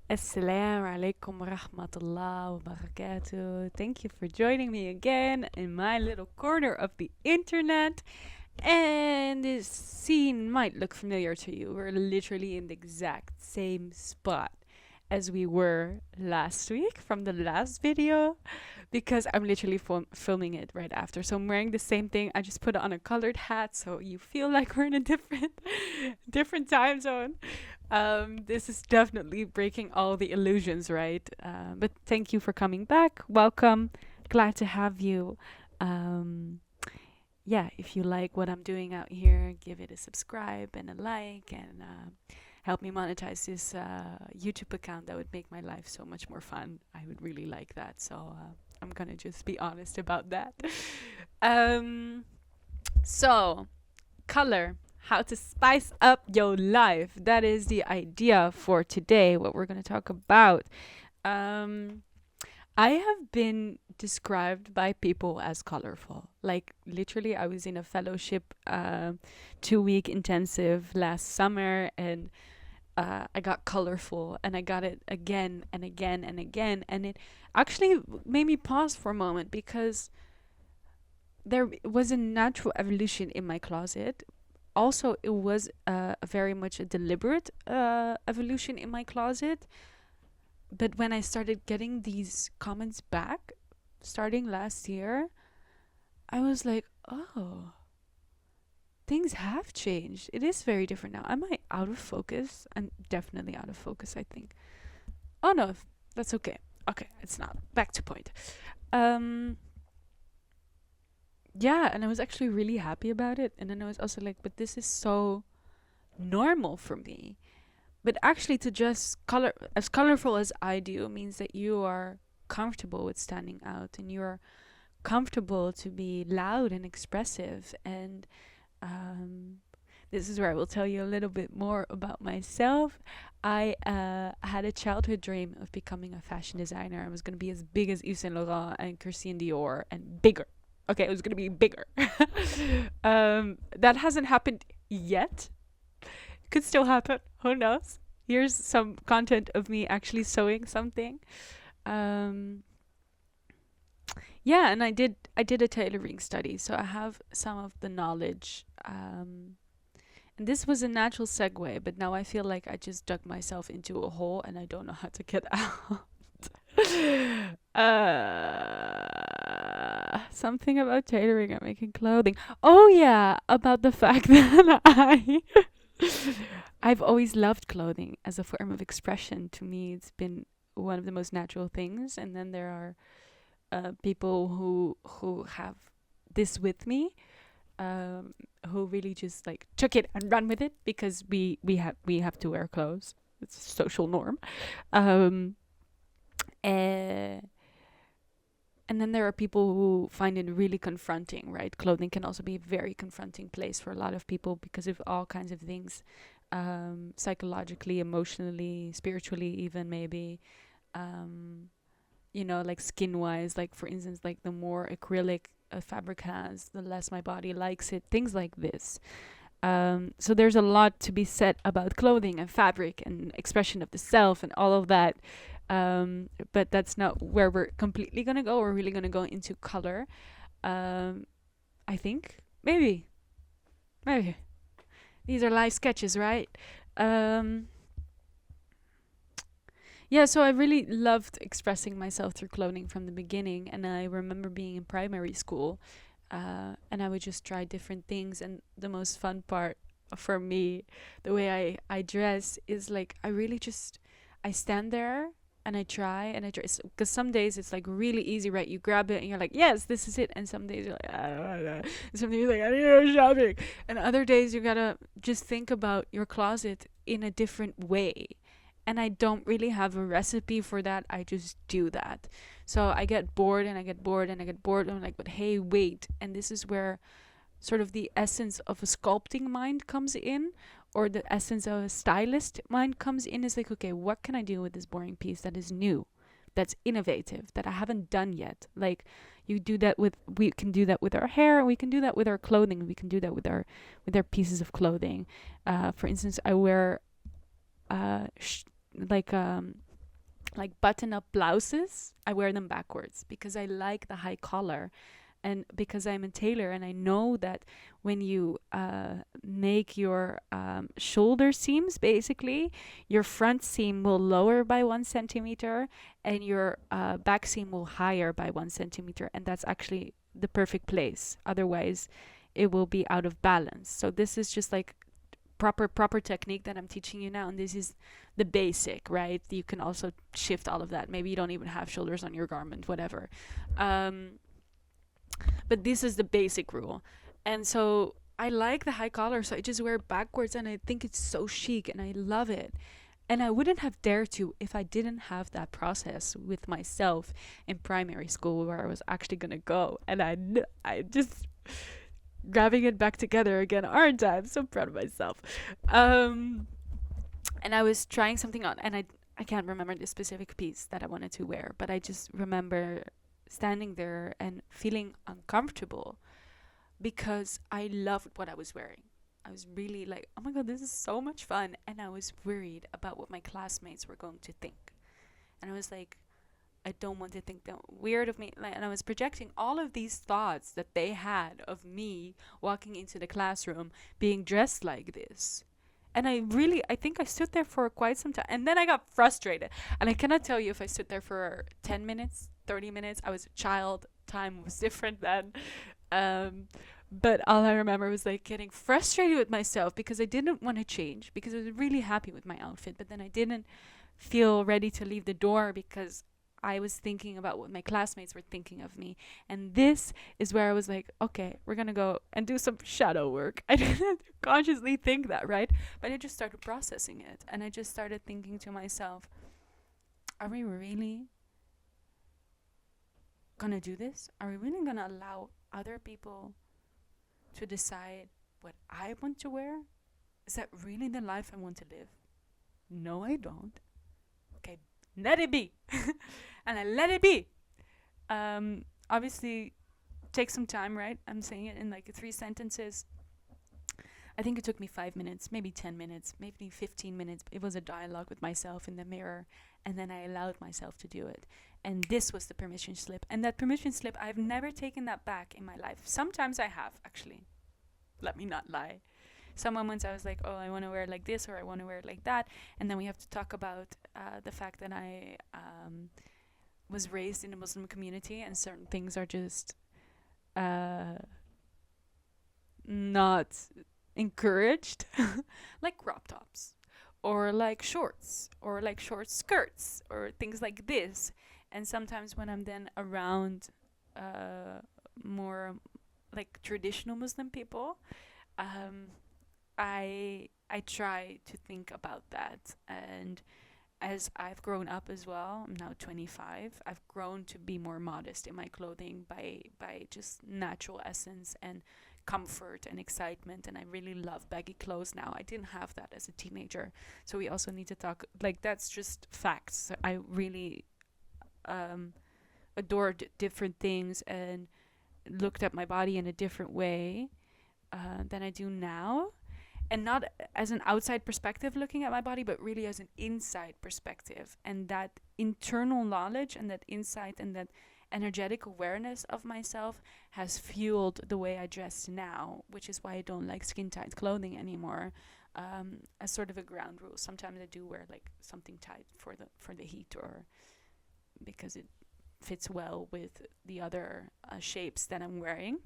Assalamu alaikum wa rahmatullah wa barakatuh. Thank you for joining me again in my little corner of the internet. And this scene might look familiar to you. We're literally in the exact same spot as we were last week from the last video because I'm literally filming it right after. So I'm wearing the same thing. I just put on a colored hat so you feel like we're in a different time zone. This is definitely breaking all the illusions, right? But thank you for coming back. Welcome. Glad to have you. Yeah, if you like what I'm doing out here, give it a subscribe and a like and help me monetize this YouTube account. That would make my life so much more fun. I would really like that. So I'm going to just be honest about that. So, color. How to spice up your life. That is the idea for today, what we're going to talk about. I have been described by people as colorful. Like, literally, I was in a fellowship 2-week intensive last summer, and I got colorful, and I got it again and again and again. And it actually made me pause for a moment because there was a natural evolution in my closet. Also, it was very much a deliberate evolution in my closet. But when I started getting these comments back, starting last year, I was like, oh, things have changed. It is very different now. Am I out of focus? I'm definitely out of focus, I think. Oh no, that's okay. Okay, it's not. Back to point. Yeah, and I was actually really happy about it. And then I was also like, but this is so normal for me. But actually, to just as colorful as I do means that you are comfortable with standing out and you're comfortable to be loud and expressive. And this is where I will tell you a little bit more about myself. I had a childhood dream of becoming a fashion designer. I was going to be as big as Yves Saint Laurent and Christian Dior and bigger. Okay, it was going to be bigger. That hasn't happened yet. Could still happen. Who knows? Here's some content of me actually sewing something. Yeah, and I did a tailoring study, so I have some of the knowledge. And this was a natural segue, but now I feel like I just dug myself into a hole and I don't know how to get out. Something about tailoring and making clothing. Oh yeah, about the fact that I've always loved clothing as a form of expression. To me, it's been one of the most natural things. And then there are people who have this with me, who really just like took it and run with it because we have to wear clothes. It's a social norm. And then there are people who find it really confronting, right? Clothing can also be a very confronting place for a lot of people because of all kinds of things, psychologically, emotionally, spiritually, even maybe, like skin wise. Like, for instance, like the more acrylic a fabric has, the less my body likes it, things like this. So there's a lot to be said about clothing and fabric and expression of the self and all of that. But that's not where we're completely gonna go. We're really gonna go into color. I think maybe these are live sketches, right? Yeah, so I really loved expressing myself through clothing from the beginning, and I remember being in primary school, and I would just try different things. And the most fun part for me, the way I dress, is like I stand there and I try because some days it's like really easy, right? You grab it and you're like, yes, this is it. And some days you're like, I don't know. And some days you're like, I need to go shopping. And other days you gotta just think about your closet in a different way. And I don't really have a recipe for that. I just do that. So I get bored and I get bored and I get bored. And I'm like, but hey, wait. And this is where sort of the essence of a sculpting mind comes in, or the essence of a stylist mind comes in. Is like, okay, what can I do with this boring piece that is new, that's innovative, that I haven't done yet? Like, we can do that with our hair, we can do that with our clothing, we can do that with our pieces of clothing. For instance, I wear like button up blouses, I wear them backwards because I like the high collar. And because I'm a tailor and I know that when you make your shoulder seams, basically, your front seam will lower by 1 centimeter and your back seam will higher by 1 centimeter. And that's actually the perfect place. Otherwise, it will be out of balance. So this is just like proper technique that I'm teaching you now, and this is the basic, right? You can also shift all of that. Maybe you don't even have shoulders on your garment, whatever. But this is the basic rule. And so I like the high collar, so I just wear it backwards, and I think it's so chic and I love it. And I wouldn't have dared to if I didn't have that process with myself in primary school where I was actually going to go. And I just grabbing it back together again, aren't I? I'm so proud of myself. And I was trying something on, and I can't remember the specific piece that I wanted to wear, but I just remember standing there and feeling uncomfortable because I loved what I was wearing. I was really like, oh my God, this is so much fun. And I was worried about what my classmates were going to think. And I was like, I don't want to think that weird of me. And I was projecting all of these thoughts that they had of me walking into the classroom being dressed like this. And I think I stood there for quite some time. And then I got frustrated. And I cannot tell you if I stood there for 10 minutes, 30 minutes. I was a child. Time was different then. But all I remember was like getting frustrated with myself because I didn't want to change, because I was really happy with my outfit. But then I didn't feel ready to leave the door because I was thinking about what my classmates were thinking of me. And this is where I was like, okay, we're going to go and do some shadow work. I didn't consciously think that, right? But I just started processing it. And I just started thinking to myself, are we really going to do this? Are we really going to allow other people to decide what I want to wear? Is that really the life I want to live? No, I don't. Okay, let it be. And I let it be. Obviously, take some time, right? I'm saying it in like 3 sentences. I think it took me 5 minutes, maybe 10 minutes, maybe 15 minutes. It was a dialogue with myself in the mirror. And then I allowed myself to do it. And this was the permission slip. And that permission slip, I've never taken that back in my life. Sometimes I have, actually. Let me not lie. Some moments I was like, oh, I want to wear it like this or I want to wear it like that. And then we have to talk about the fact that I was raised in a Muslim community and certain things are just not encouraged. Like crop tops or like shorts or like short skirts or things like this. And sometimes when I'm then around more like traditional Muslim people, I try to think about that. And as I've grown up as well, I'm now 25, I've grown to be more modest in my clothing by just natural essence and comfort and excitement. And I really love baggy clothes now. I didn't have that as a teenager. So we also need to talk, like, that's just facts. I really adored different things and looked at my body in a different way than I do now. And not as an outside perspective looking at my body, but really as an inside perspective. And that internal knowledge and that insight and that energetic awareness of myself has fueled the way I dress now, which is why I don't like skin tight clothing anymore, as sort of a ground rule. Sometimes I do wear like something tight for the heat, or because it fits well with the other shapes that I'm wearing.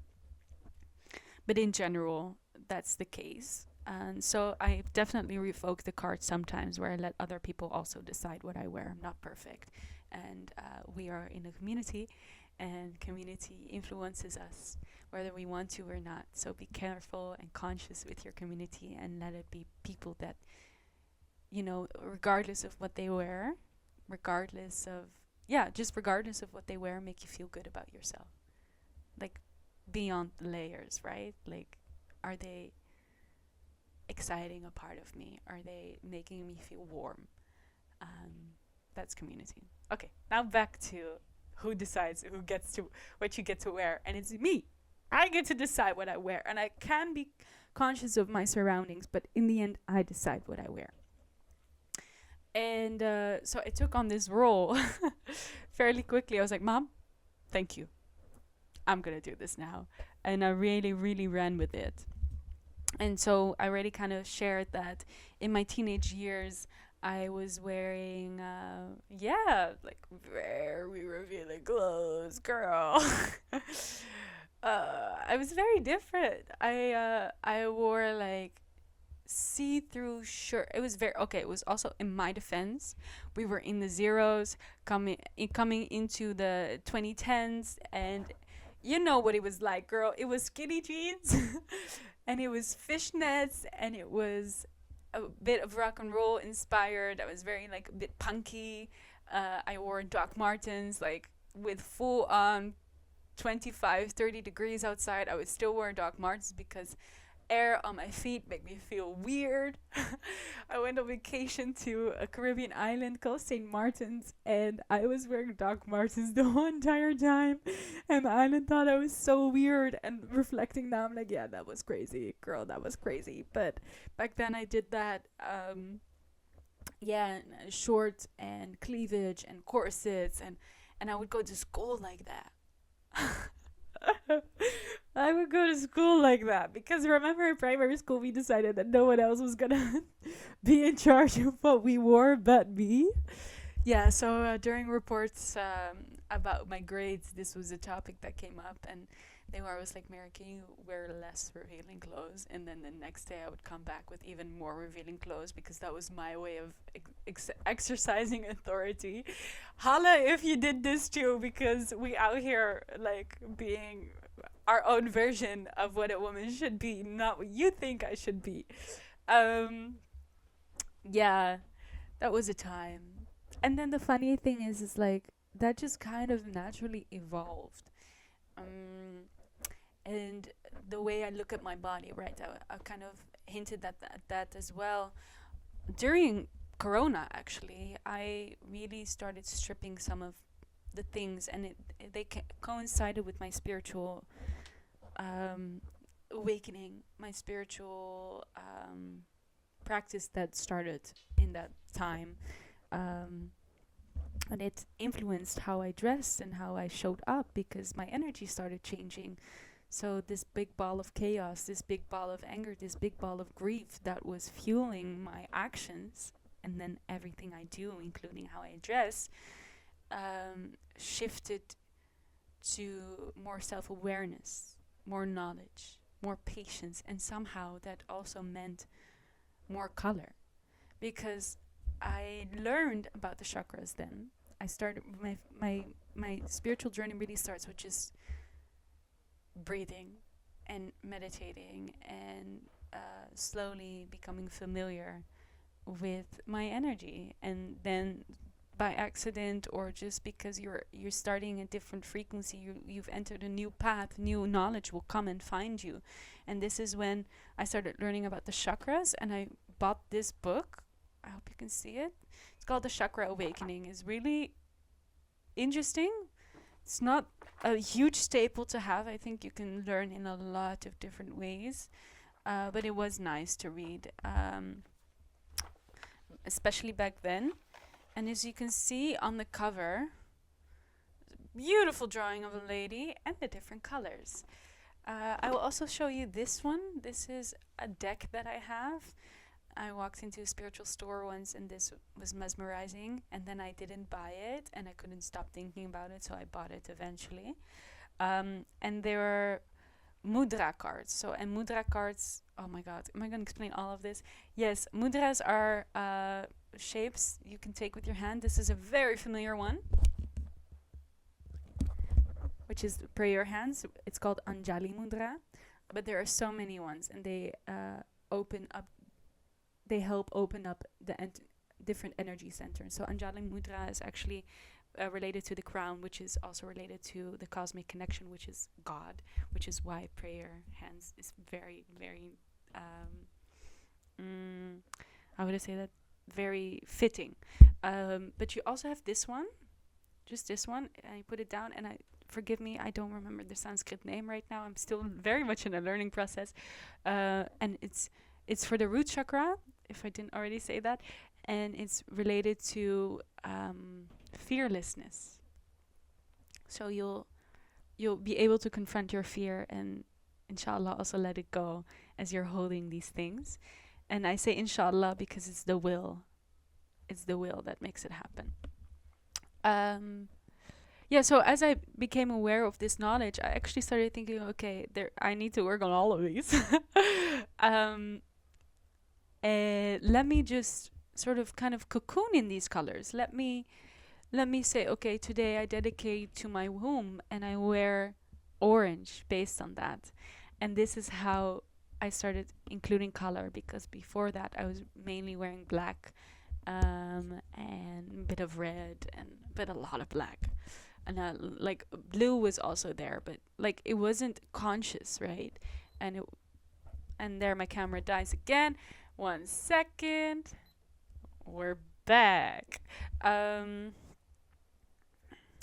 But in general, that's the case. And so I definitely revoke the card sometimes where I let other people also decide what I wear. I'm not perfect. And we are in a community, and community influences us whether we want to or not. So be careful and conscious with your community and let it be people that, you know, regardless of what they wear, regardless of what they wear, make you feel good about yourself. Like, beyond the layers, right? Like, are they exciting a part of me? Are they making me feel warm? That's community. Okay, now back to who decides who gets to what you get to wear, and it's me. I get to decide what I wear, and I can be conscious of my surroundings, but in the end, I decide what I wear. And so I took on this role fairly quickly. I was like, Mom, thank you. I'm going to do this now. And I really, really ran with it. And so I already kind of shared that in my teenage years, I was wearing, like very revealing clothes, girl. I was very different. I wore like see-through shirt. It was very okay. It was also in my defense. We were in the zeros, coming into the 2010s, and you know what it was like, girl. It was skinny jeans, and it was fishnets, and it was a bit of rock and roll inspired. I was very like a bit punky. I wore Doc Martens like with full on 25, 30 degrees outside. I would still wear Doc Martens because air on my feet make me feel weird. I went on vacation to a Caribbean island called St. Martin's, and I was wearing Doc Martens the whole entire time. And the island thought I was so weird. And reflecting now, I'm like, yeah, that was crazy, girl, that was crazy. But back then I did that. Short and cleavage and corsets, and I would go to school like that. I would go to school like that because remember in primary school we decided that no one else was gonna be in charge of what we wore but me. Yeah, so during reports about my grades, this was a topic that came up, and they were always like, Mary, can you wear less revealing clothes? And then the next day I would come back with even more revealing clothes because that was my way of exercising authority. Holla if you did this too, because we out here like being our own version of what a woman should be, not what you think I should be. Um, yeah, that was a time. And then the funny thing is like that just kind of naturally evolved. Um, and the way I look at my body, right? I kind of hinted at that as well. During Corona, actually, I really started stripping some of the things, and they coincided with my spiritual awakening, my spiritual practice that started in that time. Um, and it influenced how I dressed and how I showed up because my energy started changing. So this big ball of chaos, this big ball of anger, this big ball of grief that was fueling my actions and then everything I do, including how I dress, shifted to more self-awareness, more knowledge, more patience, and somehow that also meant more color because I learned about the chakras then. I started my spiritual journey really starts with just breathing and meditating and slowly becoming familiar with my energy, and then by accident or just because you're starting a different frequency, you've entered a new path, new knowledge will come and find you. And this is when I started learning about the chakras, and I bought this book. I hope you can see it. It's called The Chakra Awakening. It's really interesting. It's not a huge staple to have. I think you can learn in a lot of different ways. But it was nice to read, especially back then. And as you can see on the cover, beautiful drawing of a lady and the different colors. I will also show you this one. This is a deck that I have. I walked into a spiritual store once and this was mesmerizing, and then I didn't buy it and I couldn't stop thinking about it, so I bought it eventually. And there are mudra cards. And mudra cards, oh my god, am I going to explain all of this? Yes, mudras are shapes you can take with your hand. This is a very familiar one, which is prayer hands. It's called Anjali Mudra, but there are so many ones, and they help open up the different energy centers. So Anjali Mudra is actually related to the crown, which is also related to the cosmic connection, which is God, which is why prayer hands is very, very, how would I say that? Very fitting. But you also have this one, just this one, and you put it down, and forgive me, I don't remember the Sanskrit name right now. I'm still very much in a learning process. And it's for the root chakra, if I didn't already say that. and it's related to fearlessness. So you'll be able to confront your fear and inshallah also let it go as you're holding these things. And I say inshallah because it's the will. It's the will that makes it happen. Yeah, so as I became aware of this knowledge, I actually started thinking, okay, I need to work on all of these. um, Let me just sort of kind of cocoon in these colors. Let me say, okay, today I dedicate to my womb and I wear orange based on that. And this is how I started including color, because before that I was mainly wearing black, and a bit of red but a lot of black. And like blue was also there, but like it wasn't conscious, right? And there my camera dies again. 1 second. We're back.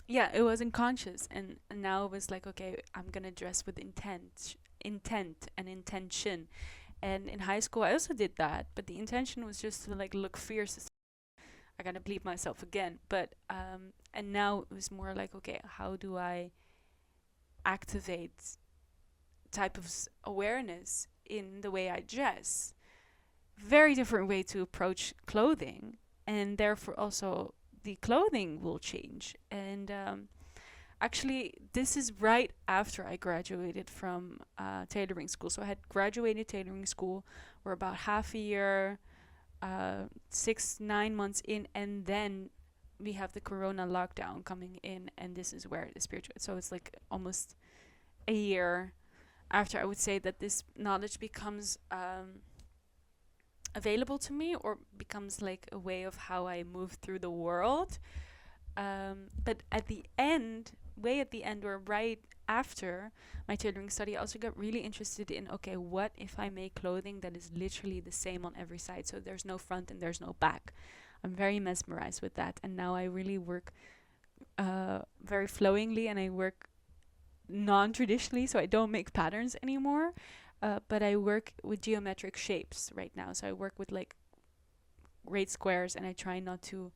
Yeah, it wasn't conscious, and now it was like, okay, I'm gonna dress with intent and intention. And in high school I also did that, but the intention was just to like look fierce. I gotta bleep myself again, but and now it was more like, okay, how do I activate type of awareness in the way I dress? Very different way to approach clothing, and therefore also the clothing will change. And actually, this is right after I graduated from tailoring school. So I had graduated tailoring school. We're about half a year, 6-9 months in, and then we have the corona lockdown coming in, and this is where the spiritual. So it's like almost a year after I would say that this knowledge becomes available to me, or becomes like a way of how I move through the world. But at the end, way at the end, or right after my tailoring study, I also got really interested in, okay, what if I make clothing that is literally the same on every side? So there's no front and there's no back. I'm very mesmerized with that. And now I really work very flowingly, and I work non-traditionally, so I don't make patterns anymore. But I work with geometric shapes right now. So I work with like great squares, and I try not to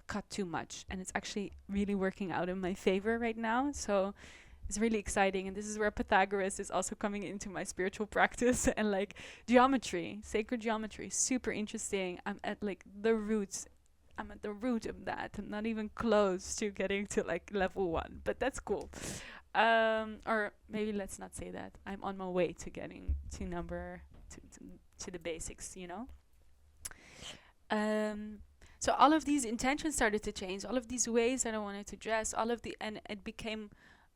cut too much. And it's actually really working out in my favor right now. So it's really exciting. And this is where Pythagoras is also coming into my spiritual practice. And like geometry, sacred geometry, super interesting. I'm at the root of that. I'm not even close to getting to like level 1, but that's cool. Or maybe let's not say that. I'm on my way to getting to the basics, you know. So all of these intentions started to change. All of these ways that I wanted to dress. And it became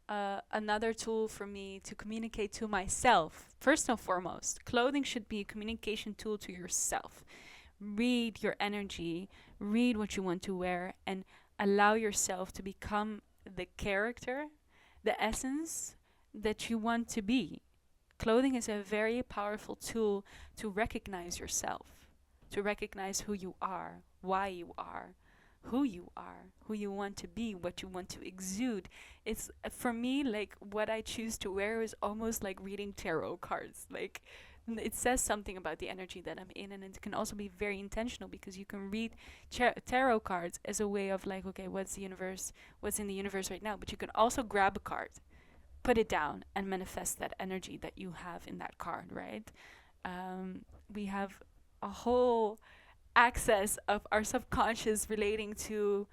another tool for me to communicate to myself. First and foremost, clothing should be a communication tool to yourself. Read your energy, read what you want to wear, and allow yourself to become the character, the essence that you want to be. Clothing is a very powerful tool to recognize yourself, to recognize who you are, why you are, who you want to be, what you want to exude. It's for me, like what I choose to wear is almost like reading tarot cards. Like it says something about the energy that I'm in, and it can also be very intentional, because you can read tarot cards as a way of like, okay, what's in the universe right now? But you can also grab a card, put it down, and manifest that energy that you have in that card, right? We have a whole access of our subconscious relating to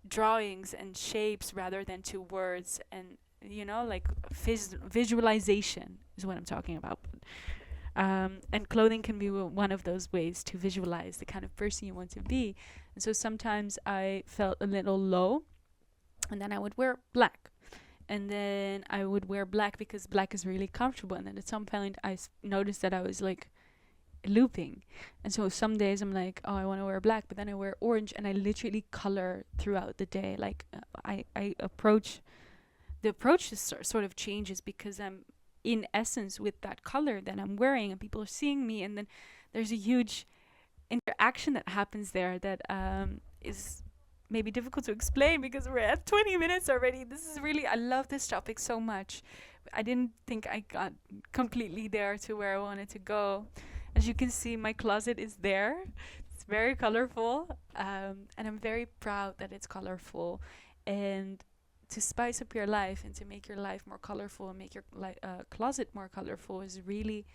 drawings and shapes rather than to words, and like visualization is what I'm talking about. And clothing can be one of those ways to visualize the kind of person you want to be. And so sometimes I felt a little low, and then I would wear black. And then I would wear black because black is really comfortable. And then at some point I noticed that I was like looping. And so some days I'm like, oh, I want to wear black, but then I wear orange, and I literally color throughout the day. Like the approach just sort of changes, because I'm in essence with that color that I'm wearing, and people are seeing me, and then there's a huge interaction that happens there that is maybe difficult to explain, because we're at 20 minutes already. I love this topic so much. I didn't think I got completely there to where I wanted to go. As you can see, my closet is there. It's very colorful, and I'm very proud that it's colorful. And to spice up your life and to make your life more colorful and make your closet more colorful is really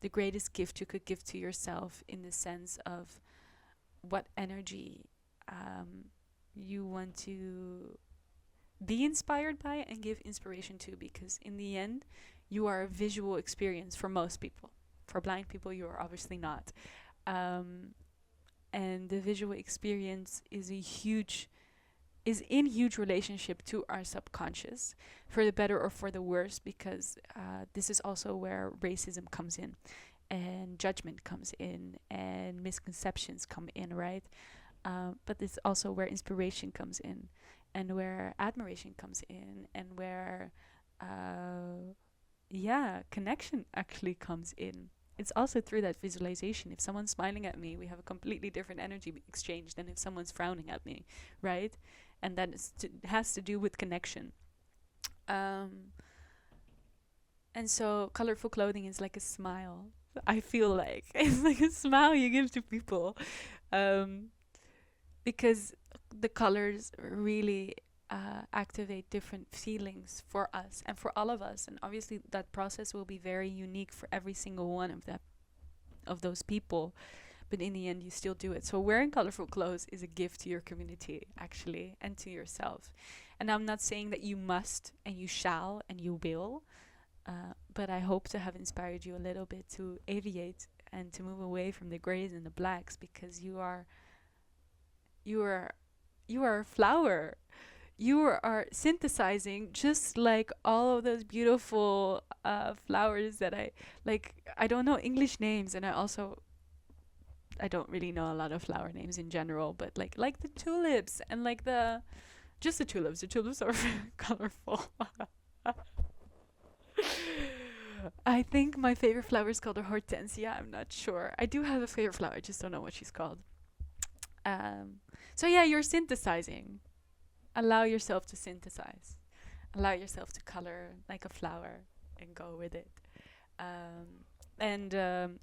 the greatest gift you could give to yourself, in the sense of what energy you want to be inspired by and give inspiration to, because in the end you are a visual experience for most people. For blind people, you are obviously not. um, and the visual experience is in huge relationship to our subconscious, for the better or for the worse, because this is also where racism comes in, and judgment comes in, and misconceptions come in, right? But it's also where inspiration comes in, and where admiration comes in, and where, yeah, connection actually comes in. It's also through that visualization. If someone's smiling at me, we have a completely different energy exchange than if someone's frowning at me, right? And that has to do with connection. Um, and so, colorful clothing is like a smile. I feel like it's like a smile you give to people, um, because the colors really activate different feelings for us and for all of us. And obviously, that process will be very unique for every single one of those people, but in the end you still do it. So wearing colorful clothes is a gift to your community, actually, and to yourself. And I'm not saying that you must and you shall and you will, but I hope to have inspired you a little bit to aviate and to move away from the grays and the blacks, because you are you are a flower. You are synthesizing just like all of those beautiful flowers that I like. I don't know English names, and I don't really know a lot of flower names in general, but like the tulips and like the just the tulips. The tulips are very colorful. I think my favorite flower is called a hortensia. I'm not sure. I do have a favorite flower. I just don't know what she's called. Um, so yeah, you're synthesizing. Allow yourself to synthesize. Allow yourself to color like a flower and go with it. And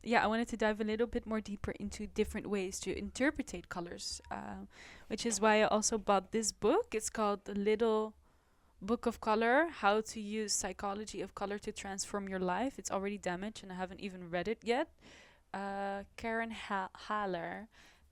yeah, I wanted to dive a little bit more deeper into different ways to interpretate colors, which is why I also bought this book. It's called The Little Book of Color: How to Use Psychology of Color to Transform Your Life. It's already damaged and I haven't even read it yet. Karen Haller,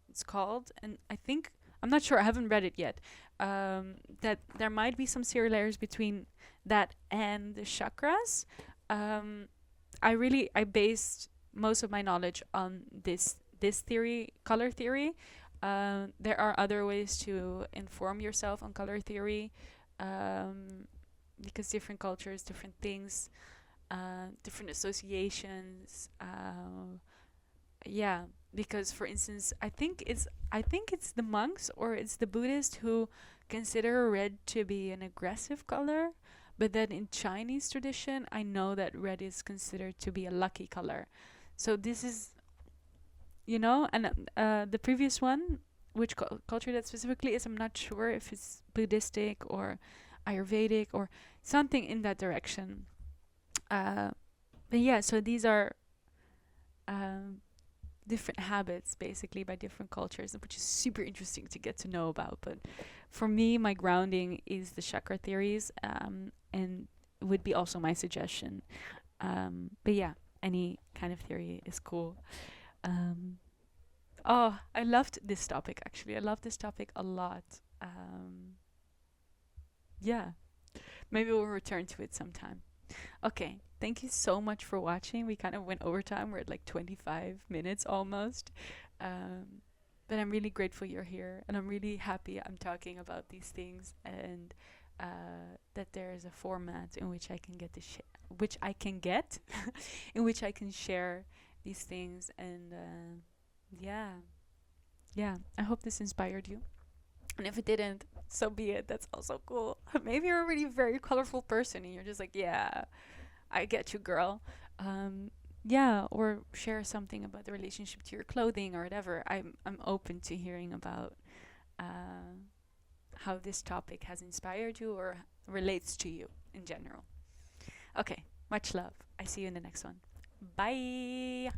it's called. And I think, I'm not sure, I haven't read it yet. That there might be some similarities between that and the chakras. I based most of my knowledge on this theory, color theory. There are other ways to inform yourself on color theory, because different cultures, different things, different associations. Yeah, because for instance, I think it's the monks or it's the Buddhists who consider red to be an aggressive color, but then in Chinese tradition, I know that red is considered to be a lucky color. So this is, and the previous one, which culture that specifically is, I'm not sure if it's Buddhistic or Ayurvedic or something in that direction. Uh, but yeah, so these are um, different habits basically by different cultures, which is super interesting to get to know about. But for me, my grounding is the chakra theories, and would be also my suggestion. But yeah, any kind of theory is cool. Um, oh, I loved this topic actually. I love this topic a lot. Yeah, maybe we'll return to it sometime. Okay, thank you so much for watching. We kind of went over time. We're at like 25 minutes almost. Um, but I'm really grateful you're here, and I'm really happy I'm talking about these things, and that there is a format in which I can get which I can get, in which I can share these things. And yeah, yeah. I hope this inspired you. And if it didn't, so be it. That's also cool. Maybe you're already a very colorful person and you're just like, yeah, I get you, girl. Um, yeah, or share something about the relationship to your clothing or whatever. I'm open to hearing about uh, how this topic has inspired you or relates to you in general. Okay, much love. I see you in the next one. Bye.